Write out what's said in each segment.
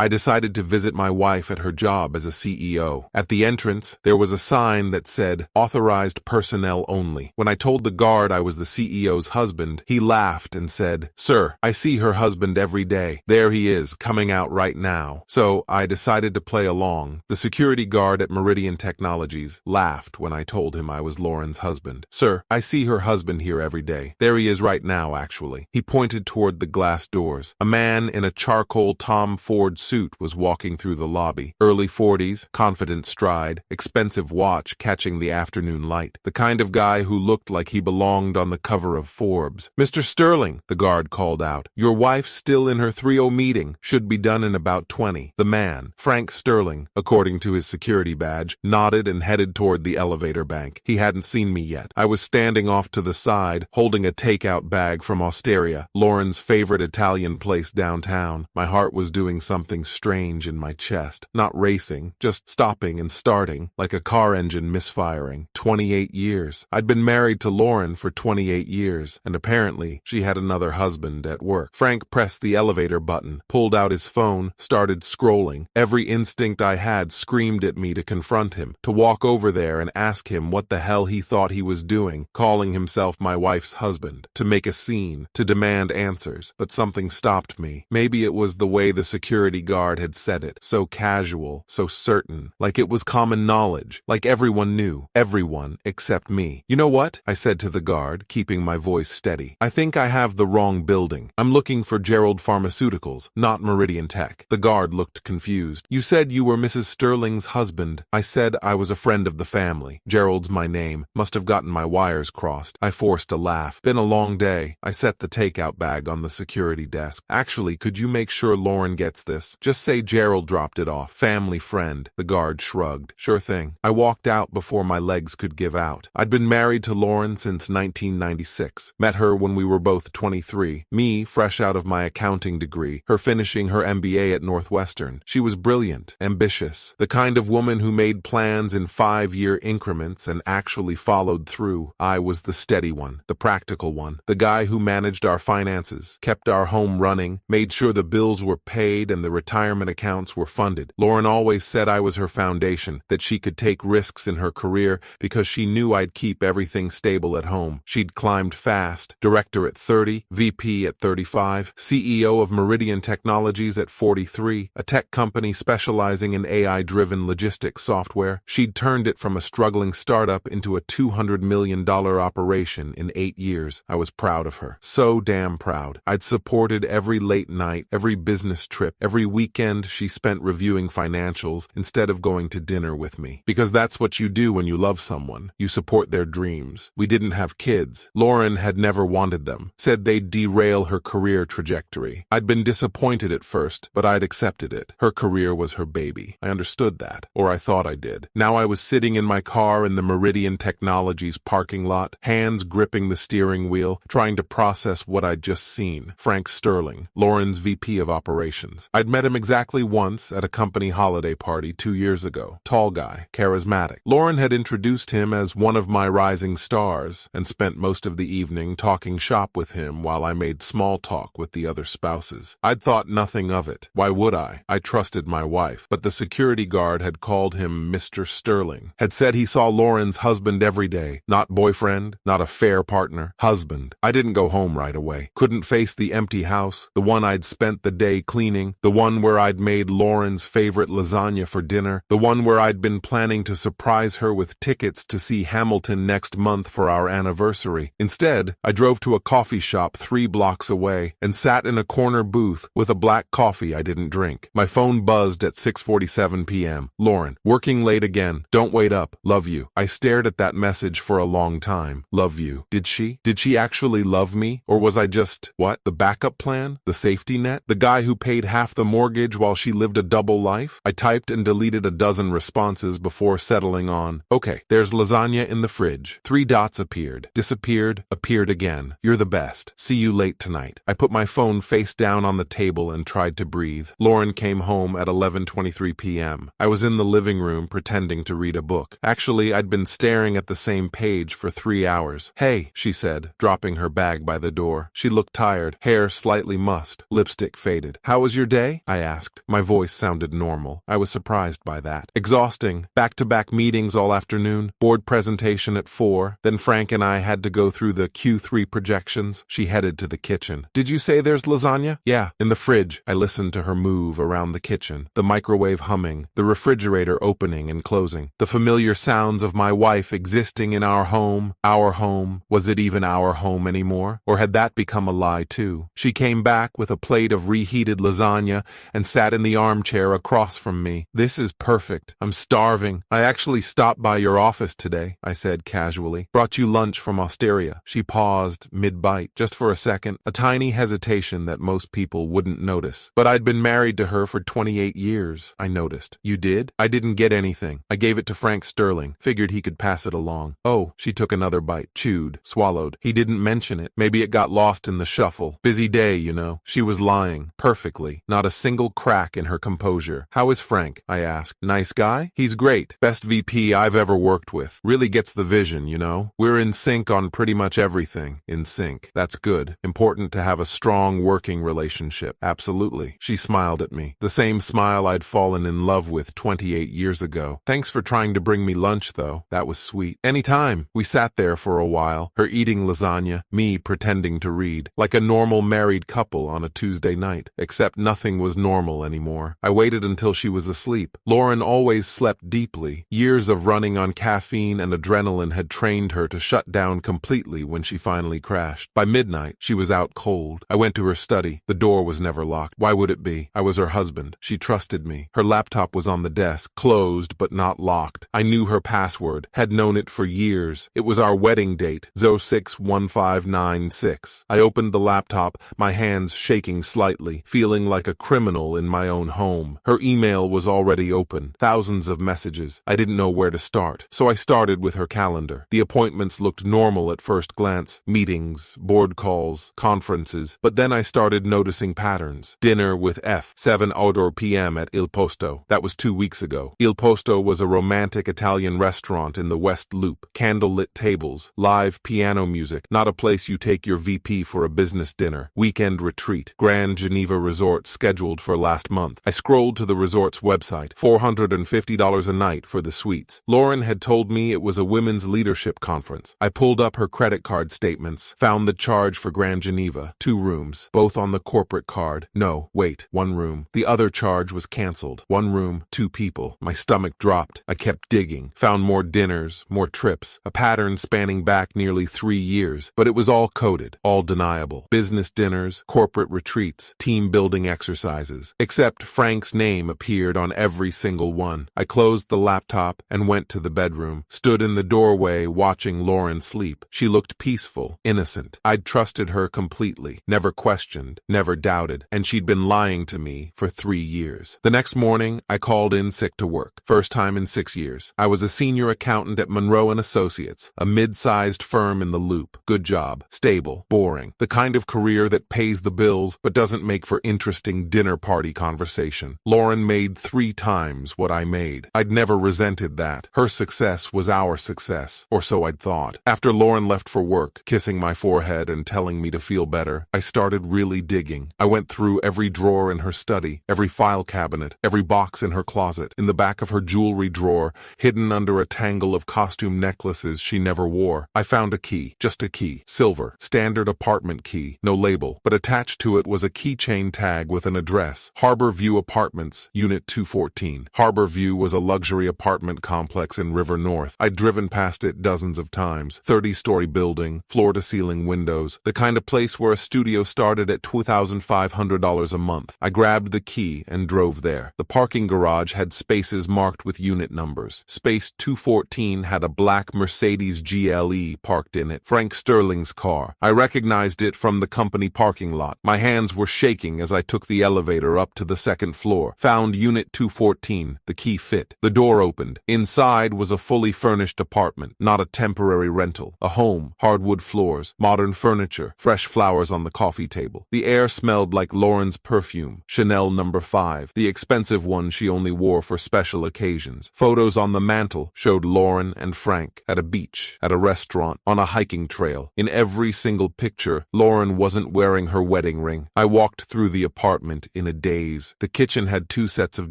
I decided to visit my wife at her job as a CEO. At the entrance, there was a sign that said, "Authorized personnel only." When I told the guard I was the CEO's husband, he laughed and said, "Sir, I see her husband every day. There he is, coming out right now." So I decided to play along. The security guard at Meridian Technologies laughed when I told him I was Lauren's husband. "Sir, I see her husband here every day. There he is right now, actually." He pointed toward the glass doors. A man in a charcoal Tom Ford suit was walking through the lobby. Early 40s, confident stride, expensive watch catching the afternoon light. The kind of guy who looked like he belonged on the cover of Forbes. "Mr. Sterling," the guard called out. "Your wife's still in her 3:00 meeting. Should be done in about 20. The man, Frank Sterling, according to his security badge, nodded and headed toward the elevator bank. He hadn't seen me yet. I was standing off to the side, holding a takeout bag from Osteria, Lauren's favorite Italian place downtown. My heart was doing something strange in my chest. Not racing, just stopping and starting, like a car engine misfiring. 28 years. I'd been married to Lauren for 28 years, and apparently she had another husband at work. Frank pressed the elevator button, pulled out his phone, started scrolling. Every instinct I had screamed at me to confront him, to walk over there and ask him what the hell he thought he was doing, calling himself my wife's husband, to make a scene, to demand answers. But something stopped me. Maybe it was the way the security guard had said it, so casual, so certain, like it was common knowledge, like everyone knew, everyone except me. "You know what?" I said to the guard, keeping my voice steady. "I think I have the wrong building. I'm looking for Gerald Pharmaceuticals, not Meridian Tech." The guard looked confused. "You said you were Mrs. Sterling's husband." I said I was a friend of the family. Gerald's my name. Must have gotten my wires crossed. I forced a laugh. "Been a long day." I set the takeout bag on the security desk. "Actually, could you make sure Lauren gets this? Just say Gerald dropped it off. Family friend." The guard shrugged. "Sure thing." I walked out before my legs could give out. I'd been married to Lauren since 1996. Met her when we were both 23. Me, fresh out of my accounting degree. Her finishing her MBA at Northwestern. She was brilliant, ambitious, the kind of woman who made plans in 5-year increments and actually followed through. I was the steady one, the practical one, the guy who managed our finances, kept our home running, made sure the bills were paid and the retirement accounts were funded. Lauren always said I was her foundation, that she could take risks in her career because she knew I'd keep everything stable at home. She'd climbed fast, director at 30, VP at 35, CEO of Meridian Technologies at 43, a tech company specializing in AI-driven logistics software. She'd turned it from a struggling startup into a $200 million operation in 8 years. I was proud of her. So damn proud. I'd supported every late night, every business trip, every weekend she spent reviewing financials instead of going to dinner with me. Because that's what you do when you love someone. You support their dreams. We didn't have kids. Lauren had never wanted them. Said they'd derail her career trajectory. I'd been disappointed at first, but I'd accepted it. Her career was her baby. I understood that. Or I thought I did. Now I was sitting in my car in the Meridian Technologies parking lot, hands gripping the steering wheel, trying to process what I'd just seen. Frank Sterling, Lauren's VP of Operations. I'd met him exactly once at a company holiday party 2 years ago. Tall guy, charismatic. Lauren had introduced him as one of my rising stars and spent most of the evening talking shop with him while I made small talk with the other spouses. I'd thought nothing of it. Why would I? I trusted my wife. But the security guard had called him Mr. Sterling. Had said he saw Lauren's husband every day. Not boyfriend, not affair partner. Husband. I didn't go home right away. Couldn't face the empty house, the one I'd spent the day cleaning, the one where I'd made Lauren's favorite lasagna for dinner, the one where I'd been planning to surprise her with tickets to see Hamilton next month for our anniversary. Instead, I drove to a coffee shop 3 blocks away and sat in a corner booth with a black coffee I didn't drink. My phone buzzed at 6:47 p.m. "Lauren, working late again. Don't wait up. Love you." I stared at that message for a long time. Love you. Did she? Did she actually love me? Or was I just, what? The backup plan? The safety net? The guy who paid half the mortgage while she lived a double life? I typed and deleted a dozen responses before settling on, "Okay, there's lasagna in the fridge." 3 dots appeared, disappeared, appeared again. "You're the best. See you late tonight." I put my phone face down on the table and tried to breathe. Lauren came home at 11:23 p.m. I was in the living room pretending to read a book. Actually, I'd been staring at the same page for 3 hours. "Hey," she said, dropping her bag by the door. She looked tired, hair slightly mussed, lipstick faded. "How was your day?" I asked. My voice sounded normal. I was surprised by that. Exhausting. Back-to-back meetings all afternoon. Board presentation at 4. Then Frank and I had to go through the Q3 projections. She headed to the kitchen. Did you say there's lasagna? Yeah, in the fridge. I listened to her move around the kitchen. The microwave humming. The refrigerator opening and closing. The familiar sounds of my wife existing in our home. Our home. Was it even our home anymore? Or had that become a lie too? She came back with a plate of reheated lasagna and sat in the armchair across from me. This is perfect. I'm starving. I actually stopped by your office today, I said casually. Brought you lunch from Osteria. She paused mid-bite, just for a second, a tiny hesitation that most people wouldn't notice. But I'd been married to her for 28 years, I noticed. You did? I didn't get anything. I gave it to Frank Sterling. Figured he could pass it along. Oh, she took another bite, chewed, swallowed. He didn't mention it. Maybe it got lost in the shuffle. Busy day, you know. She was lying, perfectly. Not a single crack in her composure. How is Frank? I asked. Nice guy? He's great. Best VP I've ever worked with. Really gets the vision, you know? We're in sync on pretty much everything. In sync. That's good. Important to have a strong working relationship. Absolutely. She smiled at me. The same smile I'd fallen in love with 28 years ago. Thanks for trying to bring me lunch, though. That was sweet. Anytime. We sat there for a while, her eating lasagna, me pretending to read, like a normal married couple on a Tuesday night. Except nothing was normal anymore. I waited until she was asleep. Lauren always slept deeply. Years of running on caffeine and adrenaline had trained her to shut down completely when she finally crashed. By midnight, she was out cold. I went to her study. The door was never locked. Why would it be? I was her husband. She trusted me. Her laptop was on the desk, closed but not locked. I knew her password, had known it for years. It was our wedding date, 061596. I opened the laptop, my hands shaking slightly, feeling like a criminal in my own home. Her email was already open, thousands of messages. I didn't know where to start, so I started with her calendar. The appointments looked normal at first glance, meetings, board calls, conferences, but then I started noticing patterns. Dinner with F, 7 outdoor p.m. at Il Posto. That was 2 weeks ago. Il Posto was a romantic Italian restaurant in the West Loop. Candlelit tables, live piano music, not a place you take your VP for a business dinner. Weekend retreat. Grand Geneva Resort scheduled for last month. I scrolled to the resort's website. $450 a night for the suites. Lauren had told me it was a women's leadership conference. I pulled up her credit card statements, found the charge for Grand Geneva. 2 rooms, both on the corporate card. No, wait, 1 room. The other charge was canceled. 1 room, 2 people. My stomach dropped. I kept digging. Found more dinners, more trips. A pattern spanning back nearly 3 years. But it was all coded, all deniable. Business dinners, corporate retreats, team-building exercises. Except Frank's name appeared on every single one. I closed the laptop and went to the bedroom. Stood in the doorway watching Lauren sleep. She looked peaceful, innocent. I'd trusted her completely. Never questioned, never doubted. And she'd been lying to me for 3 years. The next morning, I called in sick to work. First time in 6 years. I was a senior accountant at Monroe & Associates, a mid-sized firm in the Loop. Good job. Stable. Boring. The kind of career that pays the bills but doesn't make for interesting dinner party conversation. Lauren made 3 times what I made. I'd never resented that. Her success was our success, or so I'd thought. After Lauren left for work, kissing my forehead and telling me to feel better, I started really digging. I went through every drawer in her study, every file cabinet, every box in her closet, in the back of her jewelry drawer, hidden under a tangle of costume necklaces she never wore. I found a key, just a key, silver, standard apartment key, no label, but attached to it was a keychain tag with an address, Harbor View Apartments, Unit 214. Harbor View was a luxury apartment complex in River North. I'd driven past it dozens of times. 30-story building, floor-to-ceiling windows, the kind of place where a studio started at $2,500 a month. I grabbed the key and drove there. The parking garage had spaces marked with unit numbers. Space 214 had a black Mercedes GLE parked in it, Frank Sterling's car. I recognized it from the company parking lot. My hands were shaking as I took the elevator up to the 2nd floor. Found Unit 214. The key fit. The door opened. Inside was a fully furnished apartment, not a temporary rental. A home, hardwood floors, modern furniture, fresh flowers on the coffee table. The air smelled like Lauren's perfume, Chanel No. 5, the expensive one she only wore for special occasions. Photos on the mantle showed Lauren and Frank at a beach, at a restaurant, on a hiking trail. In every single picture, Lauren wasn't wearing her wedding ring. I walked through the apartment in a daze. The kitchen had 2 sets of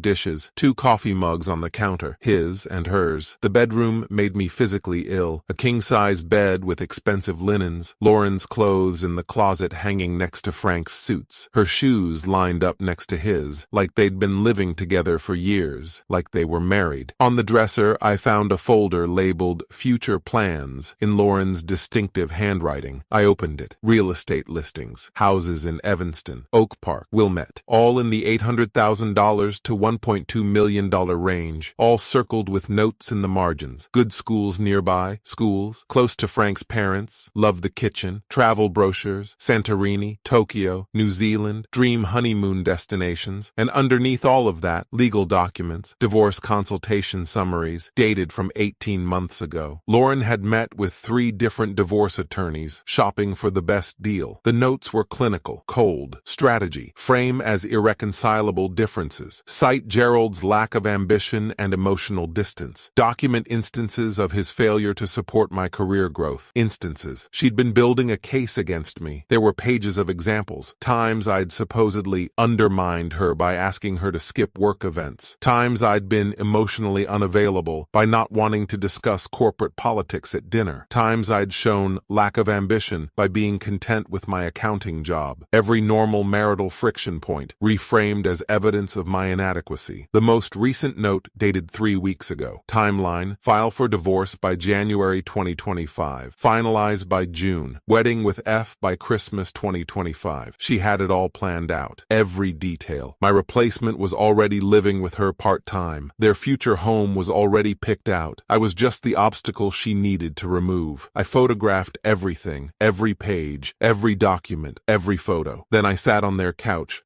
dishes, 2 coffee mugs on the counter, his and hers. The bedroom made me physically ill. A king-size bed with expensive linens, Lauren's clothes in the closet hanging next to Frank's suits, her shoes lined up next to his, like they'd been living together for years, like they were married. On the dresser, I found a folder labeled Future Plans in Lauren's distinctive handwriting. I opened it. Real estate listings, houses in Evanston, Oak Park, Wilmette, all in the $800,000 to $1.2 million range, all circled with notes in the margins. Good schools nearby, schools close to Frank's parents, love the kitchen, travel brochures, Santorini, Tokyo, New Zealand, dream honeymoon destinations, and underneath all of that, legal documents, divorce consultation summaries, dated from 18 months ago. Lauren had met with 3 different divorce attorneys, shopping for the best deal. The notes were clinical, cold, strategy, frame as irreconcilable differences, cite Gerald's lack of ambition and emotional distance, document instances of his failure to support my career growth, instances she'd been building a case against me. There were pages of examples, times I'd supposedly undermined her by asking her to skip work events, times I'd been emotionally unavailable by not wanting to discuss corporate politics at dinner, times I'd shown lack of ambition by being content with my accounting job. Every normal marital friction point reframed as evidence of my inadequacy. The most recent note dated 3 weeks ago. Timeline: file for divorce by January 2025. Finalized by June. Wedding with F by Christmas 2025. She had it all planned out. Every detail. My replacement was already living with her part-time. Their future home was already picked out. I was just the obstacle she needed to remove. I photographed everything, every page, every document, every photo. Then I sat on their couch,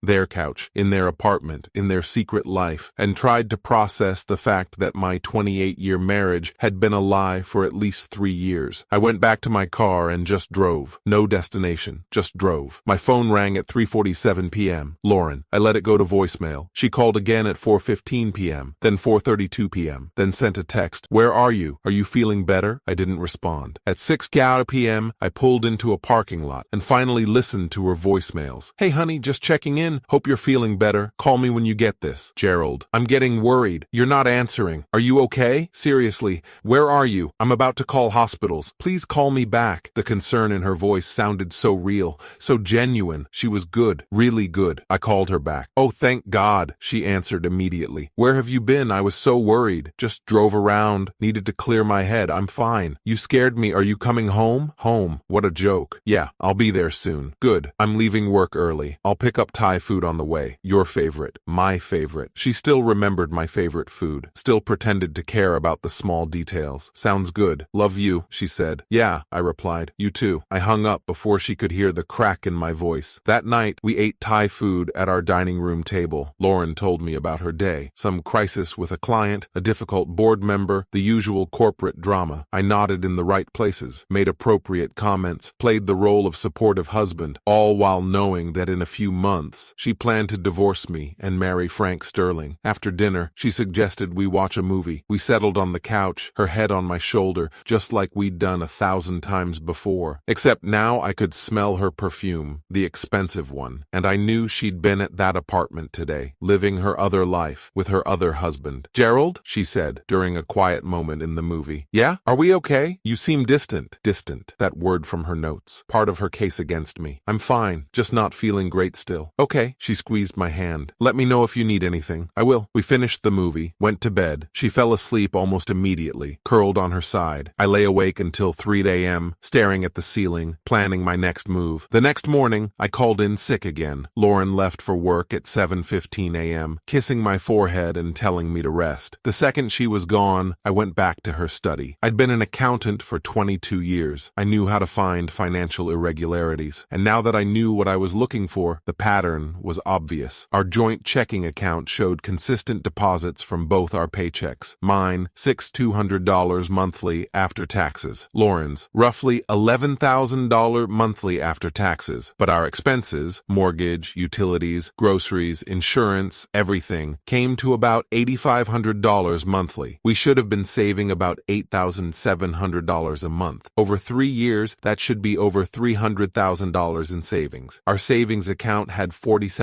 in their apartment, in their secret life, and tried to process the fact that my 28-year marriage had been a lie for at least 3 years. I went back to my car and just drove. No destination, just drove. My phone rang at 3:47 p.m. Lauren. I let it go to voicemail. She called again at 4:15 p.m., then 4:32 p.m., then sent a text. Where are you? Are you feeling better? I didn't respond. At 6 p.m., I pulled into a parking lot and finally listened to her voicemails. Hey honey, just checking in. Hope you're feeling better. Call me when you get this. Gerald. I'm getting worried. You're not answering. Are you okay? Seriously, where are you? I'm about to call hospitals. Please call me back. The concern in her voice sounded so real, so genuine. She was good, really good. I called her back. Oh, thank God, she answered immediately. Where have you been? I was so worried. Just drove around. Needed to clear my head. I'm fine. You scared me. Are you coming home? Home. What a joke. Yeah, I'll be there soon. Good. I'm leaving work early. I'll pick up Thai food on the way. Your favorite. My favorite. She still remembered my favorite food. Still pretended to care about the small details. Sounds good. Love you, she said. Yeah, I replied. You too. I hung up before she could hear the crack in my voice. That night, we ate Thai food at our dining room table. Lauren told me about her day. Some crisis with a client, a difficult board member, the usual corporate drama. I nodded in the right places, made appropriate comments, played the role of supportive husband, all while knowing that in a few months, she planned to divorce me and marry Frank Sterling. After dinner, she suggested we watch a movie. We settled on the couch, her head on my shoulder, just like we'd done 1,000 times before. Except now I could smell her perfume, the expensive one, and I knew she'd been at that apartment today, living her other life with her other husband. Gerald, she said, during a quiet moment in the movie. Yeah? Are we okay? You seem distant. Distant. That word from her notes. Part of her case against me. I'm fine, just not feeling great still. Okay. She squeezed my hand. Let me know if you need anything. I will. We finished the movie, went to bed. She fell asleep almost immediately, curled on her side. I lay awake until 3 a.m., staring at the ceiling, planning my next move. The next morning, I called in sick again. Lauren left for work at 7:15 a.m., kissing my forehead and telling me to rest. The second she was gone, I went back to her study. I'd been an accountant for 22 years. I knew how to find financial irregularities, and now that I knew what I was looking for, the pattern was obvious. Our joint checking account showed consistent deposits from both our paychecks. Mine, $6,200 monthly after taxes. Lauren's, roughly $11,000 monthly after taxes. But our expenses, mortgage, utilities, groceries, insurance, everything, came to about $8,500 monthly. We should have been saving about $8,700 a month. Over 3 years, that should be over $300,000 in savings. Our savings account had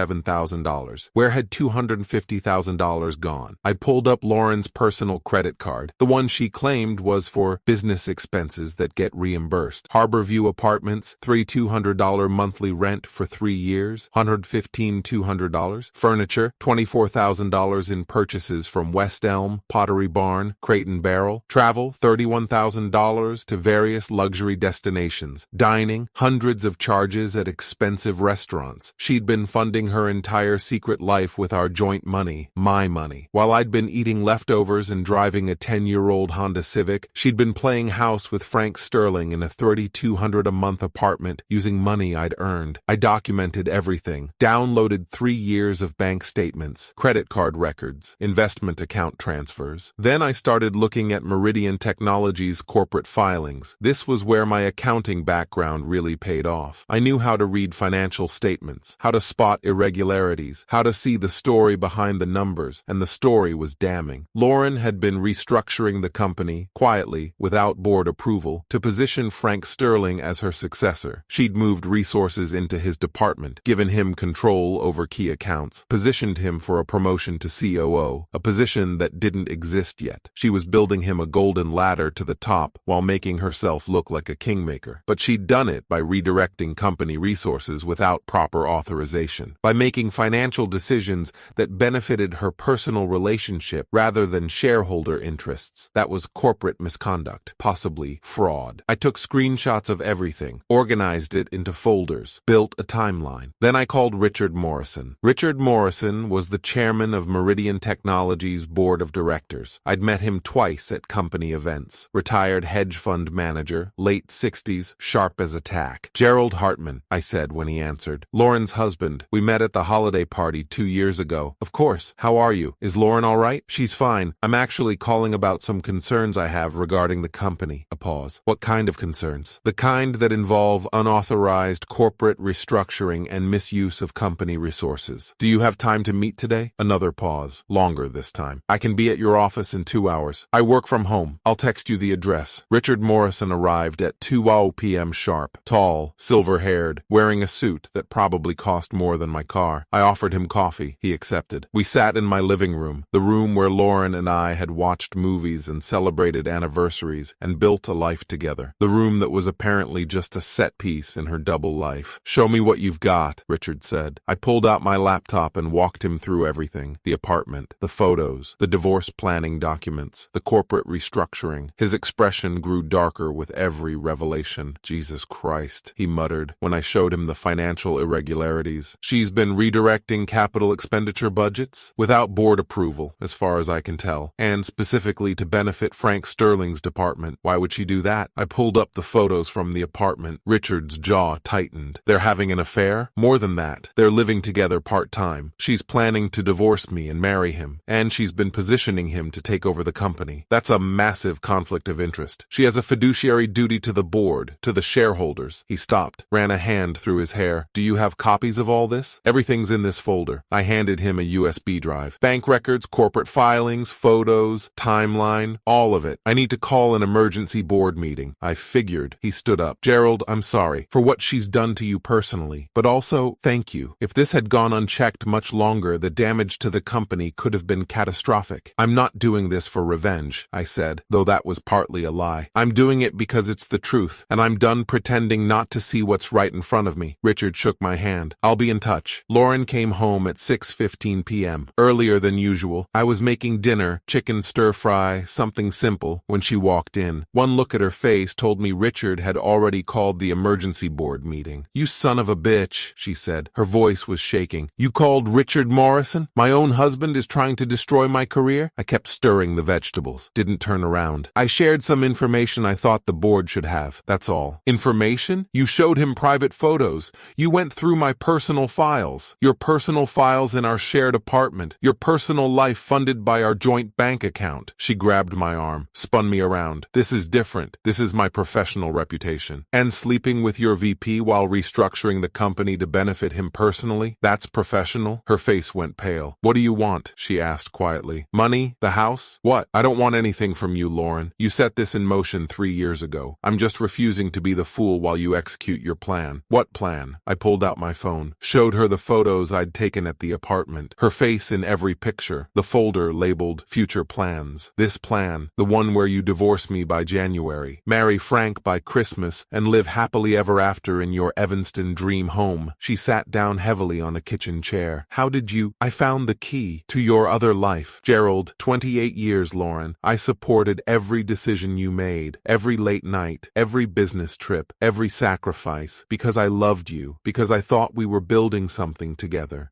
$97,000. Where had $250,000 gone? I pulled up Lauren's personal credit card. The one she claimed was for business expenses that get reimbursed. Harborview Apartments, $3,200 monthly rent for 3 years, $115,200. Furniture, $24,000 in purchases from West Elm, Pottery Barn, Crate and Barrel. Travel, $31,000 to various luxury destinations. Dining, hundreds of charges at expensive restaurants. She'd been funding her entire secret life with our joint money, my money. While I'd been eating leftovers and driving a 10-year-old Honda Civic, she'd been playing house with Frank Sterling in a $3,200 a month apartment using money I'd earned. I documented everything, downloaded 3 years of bank statements, credit card records, investment account transfers. Then I started looking at Meridian Technologies' corporate filings. This was where my accounting background really paid off. I knew how to read financial statements, how to spot irregularities, how to see the story behind the numbers, and the story was damning. Lauren had been restructuring the company, quietly, without board approval, to position Frank Sterling as her successor. She'd moved resources into his department, given him control over key accounts, positioned him for a promotion to COO, a position that didn't exist yet. She was building him a golden ladder to the top while making herself look like a kingmaker. But she'd done it by redirecting company resources without proper authorization, by making financial decisions that benefited her personal relationship rather than shareholder interests. That was corporate misconduct, possibly fraud. I took screenshots of everything, organized it into folders, built a timeline. Then I called Richard Morrison. Richard Morrison was the chairman of Meridian Technologies' board of directors. I'd met him twice at company events. Retired hedge fund manager, late 60s, sharp as a tack. Gerald Hartman, I said when he answered. Lauren's husband. We met at the holiday party 2 years ago. Of course. How are you? Is Lauren all right? She's fine. I'm actually calling about some concerns I have regarding the company. A pause. What kind of concerns? The kind that involve unauthorized corporate restructuring and misuse of company resources. Do you have time to meet today? Another pause. Longer this time. I can be at your office in 2 hours. I work from home. I'll text you the address. Richard Morrison arrived at 2 p.m. sharp. Tall, silver-haired, wearing a suit that probably cost more than my car. I offered him coffee. He accepted. We sat in my living room, the room where Lauren and I had watched movies and celebrated anniversaries and built a life together. The room that was apparently just a set piece in her double life. Show me what you've got, Richard said. I pulled out my laptop and walked him through everything. The apartment, the photos, the divorce planning documents, the corporate restructuring. His expression grew darker with every revelation. Jesus Christ, he muttered when I showed him the financial irregularities. She's been redirecting capital expenditure budgets without board approval, as far as I can tell, and specifically to benefit Frank Sterling's department. Why would she do that? I pulled up the photos from the apartment. Richard's jaw tightened. They're having an affair? More than that. They're living together part-time. She's planning to divorce me and marry him, and she's been positioning him to take over the company. That's a massive conflict of interest. She has a fiduciary duty to the board, to the shareholders. He stopped, ran a hand through his hair. Do you have copies of all this? Everything's in this folder. I handed him a USB drive. Bank records, corporate filings, photos, timeline, all of it. I need to call an emergency board meeting. I figured. He stood up. Gerald, I'm sorry for what she's done to you personally, but also, thank you. If this had gone unchecked much longer, the damage to the company could have been catastrophic. I'm not doing this for revenge, I said, though that was partly a lie. I'm doing it because it's the truth, and I'm done pretending not to see what's right in front of me. Richard shook my hand. I'll be in touch. Lauren came home at 6:15 p.m. Earlier than usual. I was making dinner, chicken stir-fry, something simple, when she walked in. One look at her face told me Richard had already called the emergency board meeting. You son of a bitch, she said. Her voice was shaking. You called Richard Morrison? My own husband is trying to destroy my career? I kept stirring the vegetables. Didn't turn around. I shared some information I thought the board should have. That's all. Information? You showed him private photos. You went through my personal files. Your personal files in our shared apartment. Your personal life funded by our joint bank account. She grabbed my arm, spun me around. This is different. This is my professional reputation. And sleeping with your VP while restructuring the company to benefit him personally? That's professional? Her face went pale. What do you want? She asked quietly. Money? The house? What? I don't want anything from you, Lauren. You set this in motion 3 years ago. I'm just refusing to be the fool while you execute your plan. What plan? I pulled out my phone, showed her the photos I'd taken at the apartment, her face in every picture, the folder labeled Future Plans. This plan, the one where you divorce me by January, marry Frank by Christmas, and live happily ever after in your Evanston dream home. She sat down heavily on a kitchen chair. How did you? I found the key to your other life. Gerald, 28 years, Lauren. I supported every decision you made, every late night, every business trip, every sacrifice, because I loved you, because I thought we were building something together.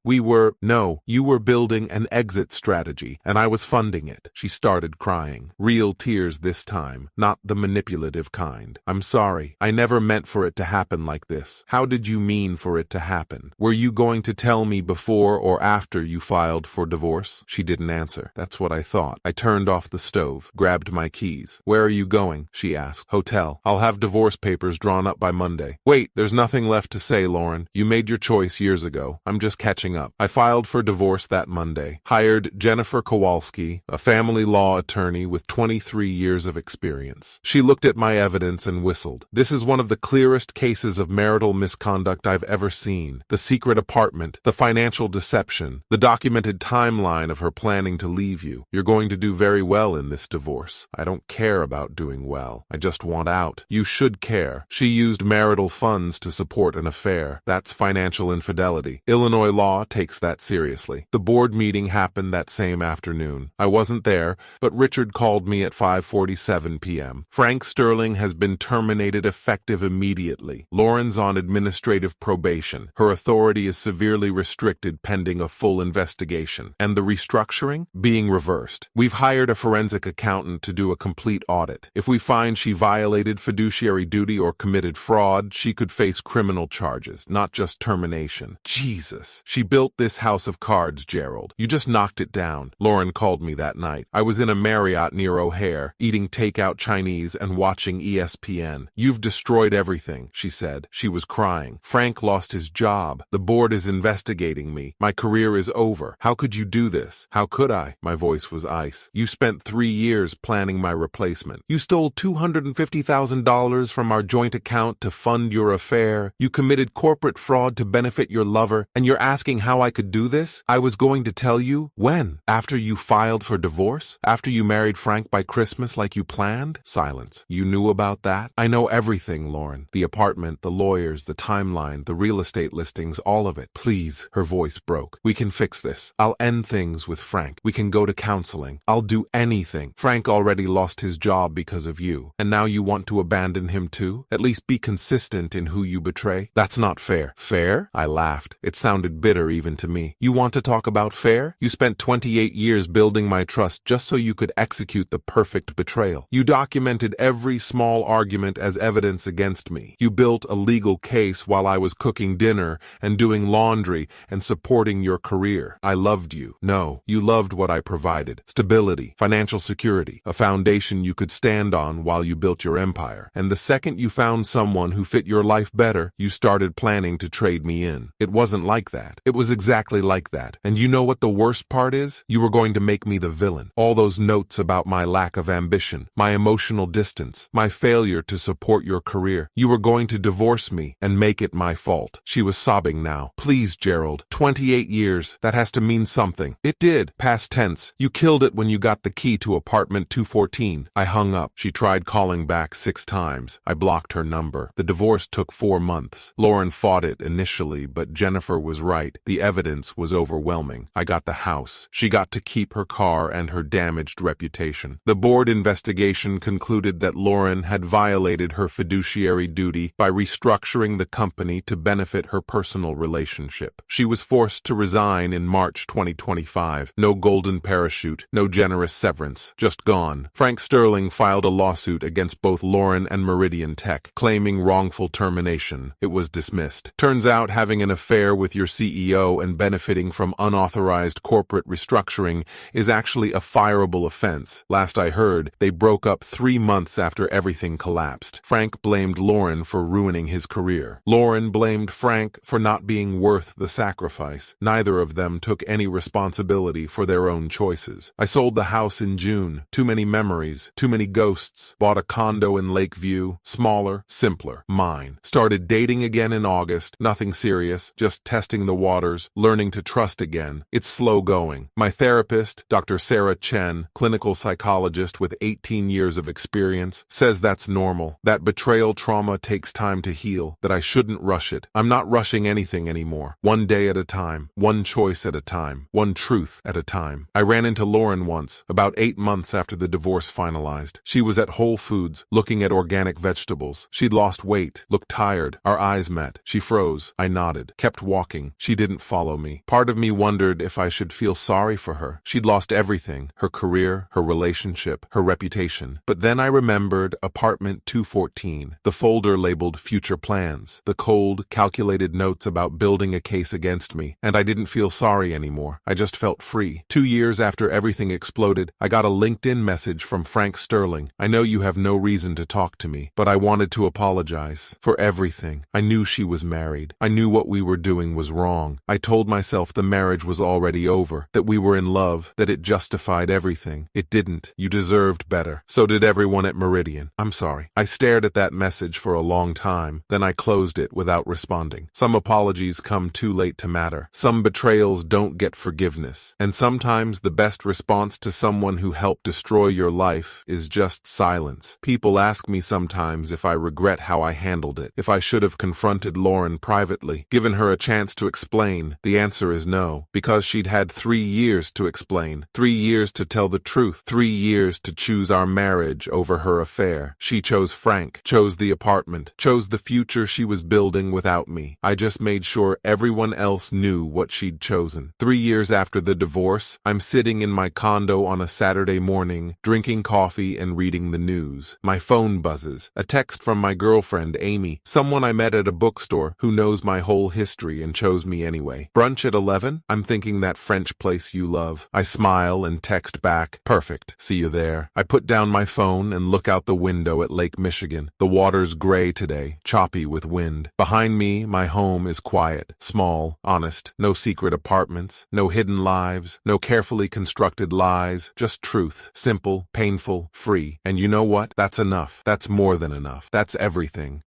No, you were building an exit strategy, and I was funding it. She started crying. Real tears this time, not the manipulative kind. I'm sorry. I never meant for it to happen like this. How did you mean for it to happen? Were you going to tell me before or after you filed for divorce? She didn't answer. That's what I thought. I turned off the stove, grabbed my keys. Where are you going? She asked. Hotel. I'll have divorce papers drawn up by Monday. Wait, there's nothing left to say, Lauren. You made your choice years ago. I'm just catching up. I filed for divorce that Monday. Hired Jennifer Kowalski, a family law attorney with 23 years of experience. She looked at my evidence and whistled. This is one of the clearest cases of marital misconduct I've ever seen. The secret apartment, the financial deception, the documented timeline of her planning to leave you. You're going to do very well in this divorce. I don't care about doing well. I just want out. You should care. She used marital funds to support an affair. That's financial infidelity. Illinois law takes that seriously. The board meeting happened that same afternoon. I wasn't there, but Richard called me at 5:47 p.m. Frank Sterling has been terminated effective immediately. Lauren's on administrative probation. Her authority is severely restricted pending a full investigation. And the restructuring? Being reversed. We've hired a forensic accountant to do a complete audit. If we find she violated fiduciary duty or committed fraud, she could face criminal charges, not just termination. Jesus. She built this house of cards, Gerald. You just knocked it down. Lauren called me that night. I was in a Marriott near O'Hare, eating takeout Chinese and watching ESPN. You've destroyed everything, she said. She was crying. Frank lost his job. The board is investigating me. My career is over. How could you do this? How could I? My voice was ice. You spent 3 years planning my replacement. You stole $250,000 from our joint account to fund your affair. You committed corporate fraud to benefit your lover, and you're asking how I could do this? I was going to tell you. When? After you filed for divorce? After you married Frank by Christmas like you planned? Silence. You knew about that? I know everything, Lauren. The apartment, the lawyers, the timeline, the real estate listings, all of it. Please. Her voice broke. We can fix this. I'll end things with Frank. We can go to counseling. I'll do anything. Frank already lost his job because of you, and now you want to abandon him too? At least be consistent in who you betray. That's not fair. Fair? I laughed. It sounded bitter even to me. You want to talk about fair? You spent 28 years building my trust just so you could execute the perfect betrayal. You documented every small argument as evidence against me. You built a legal case while I was cooking dinner and doing laundry and supporting your career. I loved you. No, you loved what I provided. Stability, financial security, a foundation you could stand on while you built your empire. And the second you found someone who fit your life better, you started planning to trade me in. It wasn't like that. It was exactly like that. And you know what the worst part is? You were going to make me the villain. All those notes about my lack of ambition, my emotional distance, my failure to support your career. You were going to divorce me and make it my fault. She was sobbing now. Please, Gerald. 28 years. That has to mean something. It did. Past tense. You killed it when you got the key to apartment 214. I hung up. She tried calling back 6 times. I blocked her number. The divorce took 4 months. Lauren fought it initially, but Jennifer was right. The evidence was overwhelming. I got the house. She got to keep her car and her damaged reputation. The board investigation concluded that Lauren had violated her fiduciary duty by restructuring the company to benefit her personal relationship. She was forced to resign in March 2025. No golden parachute, no generous severance, just gone. Frank Sterling filed a lawsuit against both Lauren and Meridian Tech, claiming wrongful termination. It was dismissed. Turns out having an affair with your CEO and benefiting from unauthorized corporate restructuring is actually a fireable offense. Last I heard, they broke up 3 months after everything collapsed. Frank blamed Lauren for ruining his career. Lauren blamed Frank for not being worth the sacrifice. Neither of them took any responsibility for their own choices. I sold the house in June. Too many memories, too many ghosts. Bought a condo in Lakeview. Smaller, simpler. Mine. Started dating again in August. Nothing serious, just just testing the waters, learning to trust again. It's slow going. My therapist, Dr. Sarah Chen, clinical psychologist with 18 years of experience, says that's normal, that betrayal trauma takes time to heal, that I shouldn't rush it. I'm not rushing anything anymore. One day at a time, one choice at a time, one truth at a time. I ran into Lauren once, about 8 months after the divorce finalized. She was at Whole Foods, looking at organic vegetables. She'd lost weight, looked tired. Our eyes met. She froze. I nodded, kept walking. She didn't follow me. Part of me wondered if I should feel sorry for her. She'd lost everything, her career, her relationship, her reputation. But then I remembered apartment 214, the folder labeled future plans, the cold, calculated notes about building a case against me, and I didn't feel sorry anymore. I just felt free. 2 years after everything exploded, I got a LinkedIn message from Frank Sterling. I know you have no reason to talk to me, but I wanted to apologize for everything. I knew she was married. I knew what we were doing was wrong. I told myself the marriage was already over, that we were in love, that it justified everything. It didn't. You deserved better. So did everyone at Meridian. I'm sorry. I stared at that message for a long time, then I closed it without responding. Some apologies come too late to matter. Some betrayals don't get forgiveness. And sometimes the best response to someone who helped destroy your life is just silence. People ask me sometimes if I regret how I handled it, if I should have confronted Lauren privately, given her a chance to explain. The answer is no, because she'd had 3 years to explain, 3 years to tell the truth, 3 years to choose our marriage over her affair. She chose Frank, chose the apartment, chose the future she was building without me. I just made sure everyone else knew what she'd chosen. 3 years after the divorce, I'm sitting in my condo on a Saturday morning, drinking coffee and reading the news. My phone buzzes. A text from my girlfriend, Amy, someone I met at a bookstore who knows my whole history and chose me anyway. Brunch at 11? I'm thinking that French place you love. I smile and text back, perfect, see you there. I put down my phone and look out the window at Lake Michigan. The water's gray today, choppy with wind. Behind me, my home is quiet, small, honest, no secret apartments, no hidden lives, no carefully constructed lies, just truth, simple, painful, free. And you know what? That's enough. That's more than enough. That's everything.